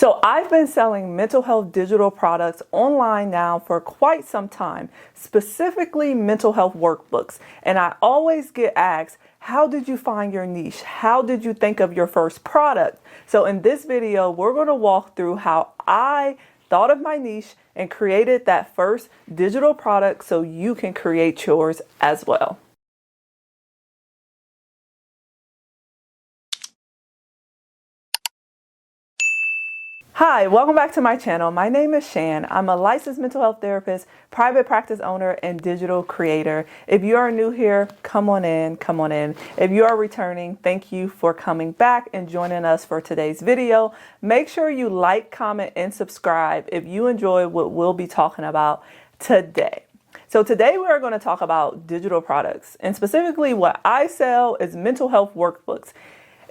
So I've been selling mental health digital products online now for quite some time, specifically mental health workbooks. And I always get asked, how did you find your niche? How did you think of your first product? So in this video, we're going to walk through how I thought of my niche and created that first digital product so you can create yours as well. Hi, welcome back to my channel. My name is Shan. I'm a licensed mental health therapist, private practice owner, and digital creator. If you are new here, come on in. If you are returning, thank you for coming back and joining us for today's video. Make sure you like, comment, and subscribe if you enjoy what we'll be talking about today. So today we are going to talk about digital products, and specifically what I sell is mental health workbooks.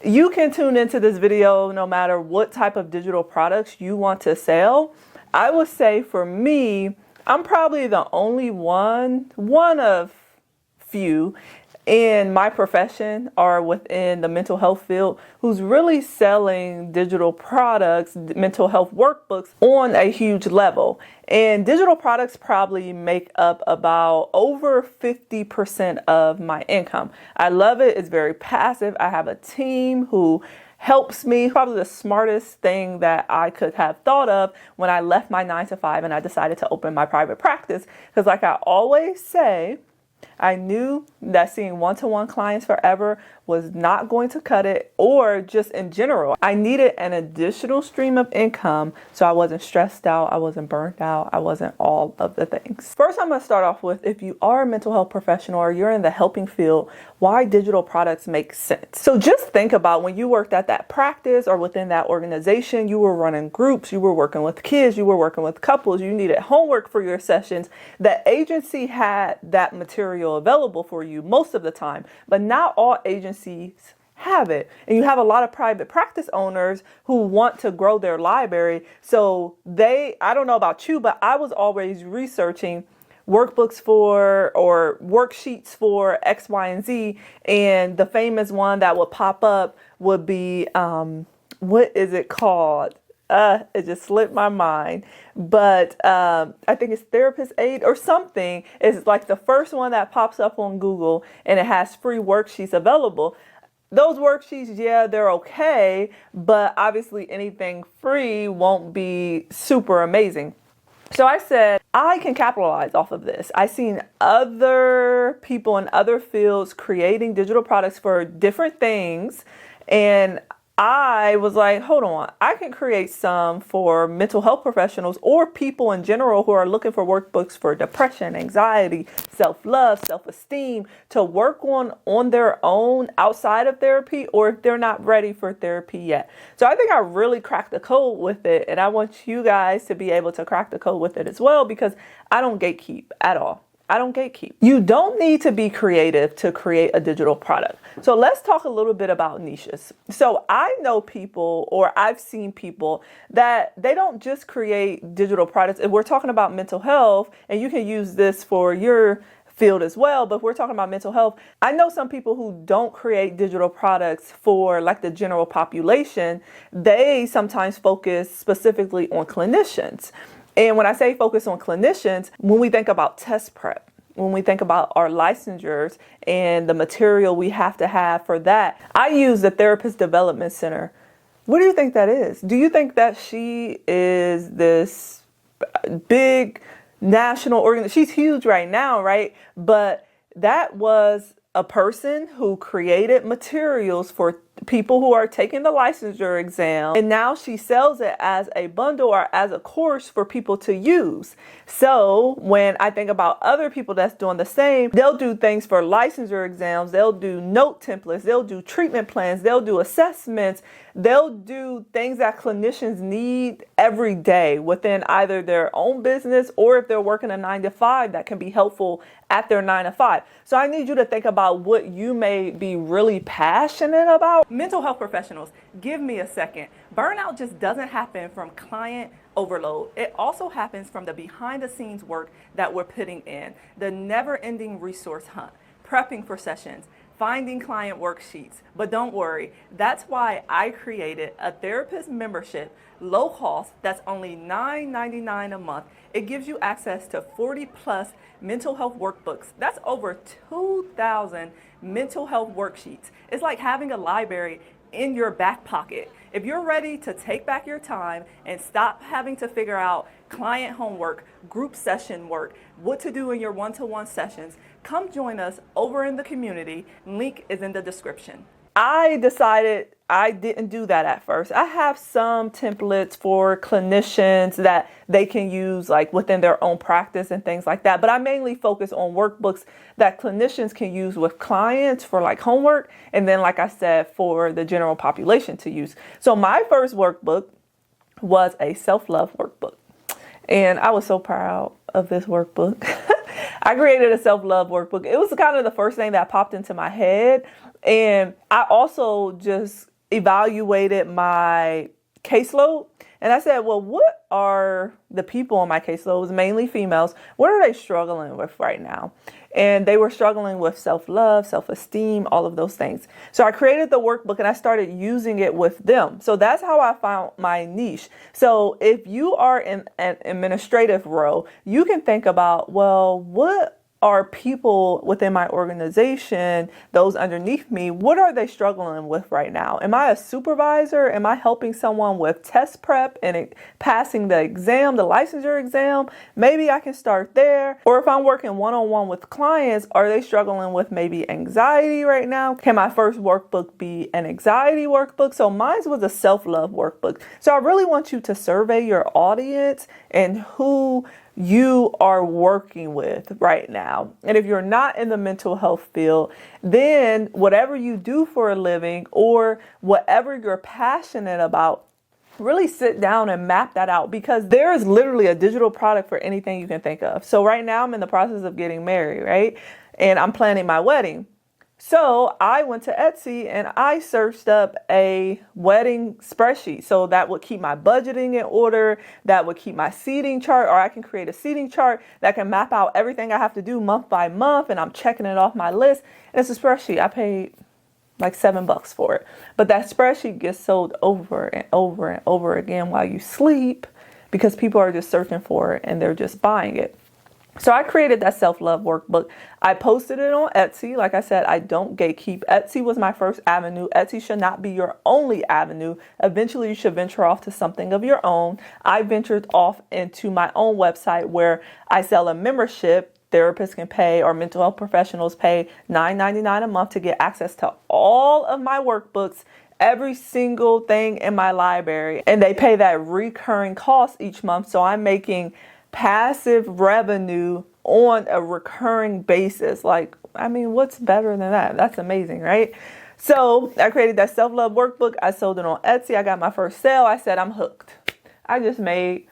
You can tune into this video no matter what type of digital products you want to sell. I would say for me, I'm probably the only one of few in my profession or within the mental health field who's really selling digital products, mental health workbooks on a huge level. And digital products probably make up about over 50% of my income. I love it. It's very passive. I have a team who helps me. Probably the smartest thing that I could have thought of when I left my 9-to-5 and I decided to open my private practice. Because like I always say, I knew that seeing one-to-one clients forever was not going to cut it, or just in general. I needed an additional stream of income so I wasn't stressed out, I wasn't burnt out, I wasn't all of the things. First, I'm going to start off with, if you are a mental health professional or you're in the helping field, why digital products make sense. So just think about when you worked at that practice or within that organization, you were running groups, you were working with kids, you were working with couples, you needed homework for your sessions. The agency had that material available for you most of the time, but not all agencies have it. And you have a lot of private practice owners who want to grow their library. So I don't know about you, but I was always researching workbooks for or worksheets for X, Y, and Z. And the famous one that would pop up would be, what is it called? It just slipped my mind, but I think it's Therapist Aid or something. It's like the first one that pops up on Google, and it has free worksheets available. Those worksheets, yeah, they're okay, but obviously anything free won't be super amazing. So I said, I can capitalize off of this. I've seen other people in other fields creating digital products for different things, and I was like, hold on, I can create some for mental health professionals or people in general who are looking for workbooks for depression, anxiety, self-love, self-esteem to work on their own outside of therapy, or if they're not ready for therapy yet. So I think I really cracked the code with it, and I want you guys to be able to crack the code with it as well, because I don't gatekeep at all. I don't gatekeep. You don't need to be creative to create a digital product. So let's talk a little bit about niches. So I know people, or I've seen people, that they don't just create digital products. If we're talking about mental health, and you can use this for your field as well, but if we're talking about mental health, I know some people who don't create digital products for like the general population. They sometimes focus specifically on clinicians. And when I say focus on clinicians, when we think about test prep, when we think about our licensures and the material we have to have for that, I use the Therapist Development Center. What do you think that is? Do you think that she is this big national organization? She's huge right now, right? But that was a person who created materials for people who are taking the licensure exam, and now she sells it as a bundle or as a course for people to use. So when I think about other people that's doing the same, they'll do things for licensure exams, they'll do note templates, they'll do treatment plans, they'll do assessments, they'll do things that clinicians need every day within either their own business, or if they're working a 9-to-5, that can be helpful at their 9-to-5. So I need you to think about what you may be really passionate about. Mental health professionals, give me a second. Burnout just doesn't happen from client overload. It also happens from the behind the scenes work that we're putting in, the never ending resource hunt, prepping for sessions, finding client worksheets. But don't worry, that's why I created a therapist membership, low cost, that's only $9.99 a month. It gives you access to 40 plus mental health workbooks. That's over 2,000 mental health worksheets. It's like having a library in your back pocket. If you're ready to take back your time and stop having to figure out client homework, group session work, what to do in your one-to-one sessions, come join us over in the community. Link is in the description. I decided I didn't do that at first. I have some templates for clinicians that they can use like within their own practice and things like that. But I mainly focus on workbooks that clinicians can use with clients for like homework. And then, like I said, for the general population to use. So my first workbook was a self-love workbook. And I was so proud of this workbook. I created a self-love workbook. It was kind of the first thing that popped into my head. And I also just evaluated my caseload. And I said, well, what are the people on my caseload? It was mainly females. What are they struggling with right now? And they were struggling with self-love, self-esteem, all of those things. So I created the workbook and I started using it with them. So that's how I found my niche. So if you are in an administrative role, you can think about, well, what are people within my organization, those underneath me, what are they struggling with right now? Am I a supervisor? Am I helping someone with test prep and passing the exam, the licensure exam? Maybe I can start there. Or if I'm working one-on-one with clients, are they struggling with maybe anxiety right now? Can my first workbook be an anxiety workbook? So mine was a self-love workbook. So I really want you to survey your audience and who you are working with right now. And if you're not in the mental health field, then whatever you do for a living or whatever you're passionate about, really sit down and map that out, because there is literally a digital product for anything you can think of. So right now I'm in the process of getting married, right? And I'm planning my wedding. So I went to Etsy and I searched up a wedding spreadsheet. So that would keep my budgeting in order. That would keep my seating chart, or I can create a seating chart that can map out everything I have to do month by month. And I'm checking it off my list. And it's a spreadsheet. I paid like $7 for it. But that spreadsheet gets sold over and over and over again while you sleep, because people are just searching for it and they're just buying it. So I created that self-love workbook. I posted it on Etsy. Like I said, I don't gatekeep. Etsy was my first avenue. Etsy should not be your only avenue. Eventually, you should venture off to something of your own. I ventured off into my own website where I sell a membership. Therapists can pay, or mental health professionals pay $9.99 a month to get access to all of my workbooks, every single thing in my library. And they pay that recurring cost each month. So I'm making passive revenue on a recurring basis. Like, I mean, what's better than that? That's amazing, right? So I created that self-love workbook. I sold it on Etsy. I got my first sale. I said, I'm hooked. I just made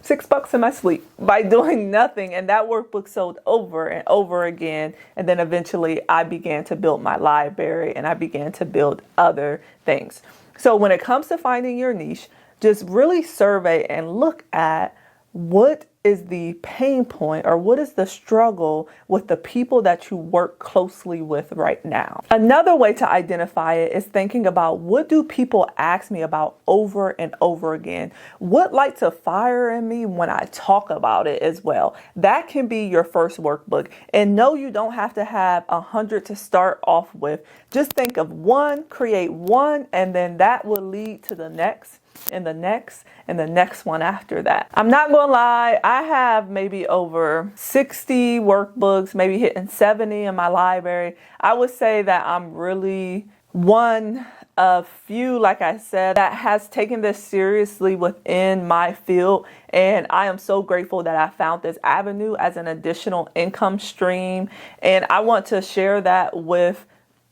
$6 in my sleep by doing nothing. And that workbook sold over and over again. And then eventually I began to build my library and I began to build other things. So when it comes to finding your niche, just really survey and look at what is the pain point, or what is the struggle with the people that you work closely with right now. Another way to identify it is thinking about, what do people ask me about over and over again? What lights a fire in me when I talk about it as well? That can be your first workbook. And no, you don't have to have 100 to start off with. Just think of one, create one, and then that will lead to the next and the next and the next one after that. I'm not gonna lie, I have maybe over 60 workbooks, maybe hitting 70 in my library. I would say that I'm really one of few, like I said, that has taken this seriously within my field. And I am so grateful that I found this avenue as an additional income stream. And I want to share that with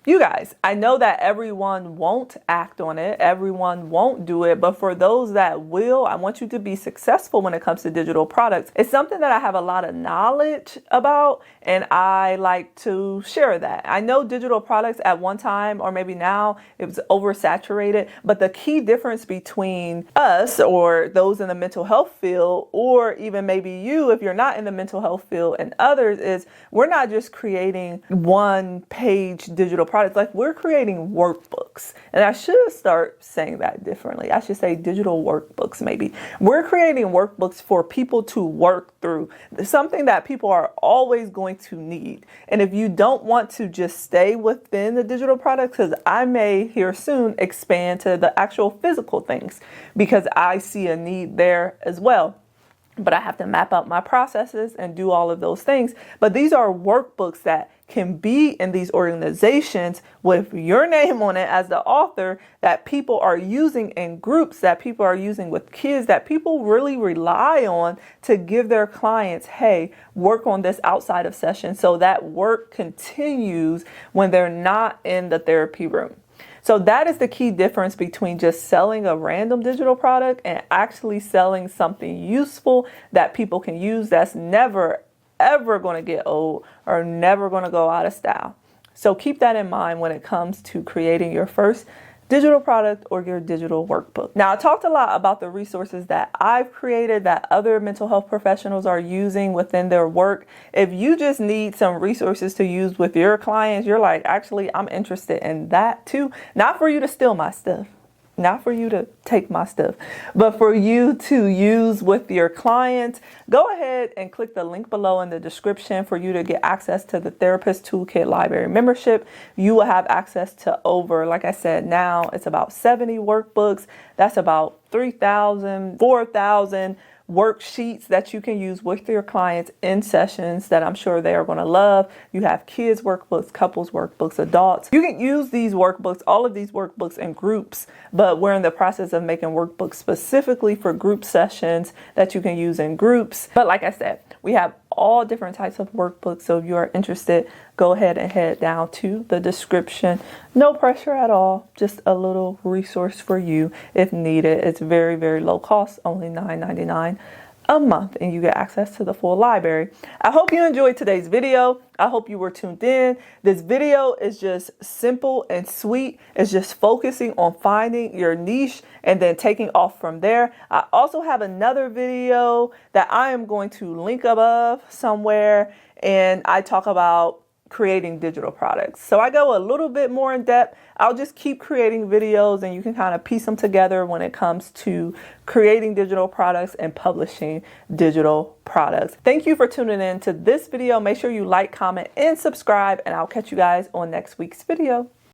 you guys. I know that everyone won't act on it, everyone won't do it, but for those that will, I want you to be successful when it comes to digital products. It's something that I have a lot of knowledge about, and I like to share that. I know digital products at one time, or maybe now, it was oversaturated, but the key difference between us or those in the mental health field, or even maybe you if you're not in the mental health field, and others, is we're not just creating one-page digital products. Like, we're creating workbooks. And I should start saying that differently. I should say digital workbooks, maybe. We're creating workbooks for people to work through. Something that people are always going to need. And if you don't want to just stay within the digital products, because I may here soon expand to the actual physical things, because I see a need there as well. But I have to map out my processes and do all of those things. But these are workbooks that can be in these organizations with your name on it as the author, that people are using in groups, that people are using with kids, that people really rely on to give their clients, hey, work on this outside of session, so that work continues when they're not in the therapy room. So that is the key difference between just selling a random digital product and actually selling something useful that people can use, that's never, ever going to get old or never going to go out of style. So keep that in mind when it comes to creating your first digital product or your digital workbook. Now, I talked a lot about the resources that I've created that other mental health professionals are using within their work. If you just need some resources to use with your clients, you're like, actually, I'm interested in that too. Not for you to steal my stuff, not for you to take my stuff, but for you to use with your clients. Go ahead and click the link below in the description for you to get access to the Therapist Toolkit Library membership. You will have access to over, like I said, now it's about 70 workbooks. That's about 3,000, 4,000 worksheets that you can use with your clients in sessions that I'm sure they are going to love. You have kids workbooks, couples workbooks, adults. You can use these workbooks, all of these workbooks, in groups, but we're in the process of making workbooks specifically for group sessions that you can use in groups. But like I said, we have all different types of workbooks. So if you are interested, go ahead and head down to the description. No pressure at all. Just a little resource for you if needed. It's very, very low cost, only $9.99 a month, and you get access to the full library. I hope you enjoyed today's video. I hope you were tuned in. This video is just simple and sweet. It's just focusing on finding your niche and then taking off from there. I also have another video that I am going to link above somewhere, and I talk about creating digital products. So I go a little bit more in depth. I'll just keep creating videos and you can kind of piece them together when it comes to creating digital products and publishing digital products. Thank you for tuning in to this video. Make sure you like, comment, and subscribe, and I'll catch you guys on next week's video.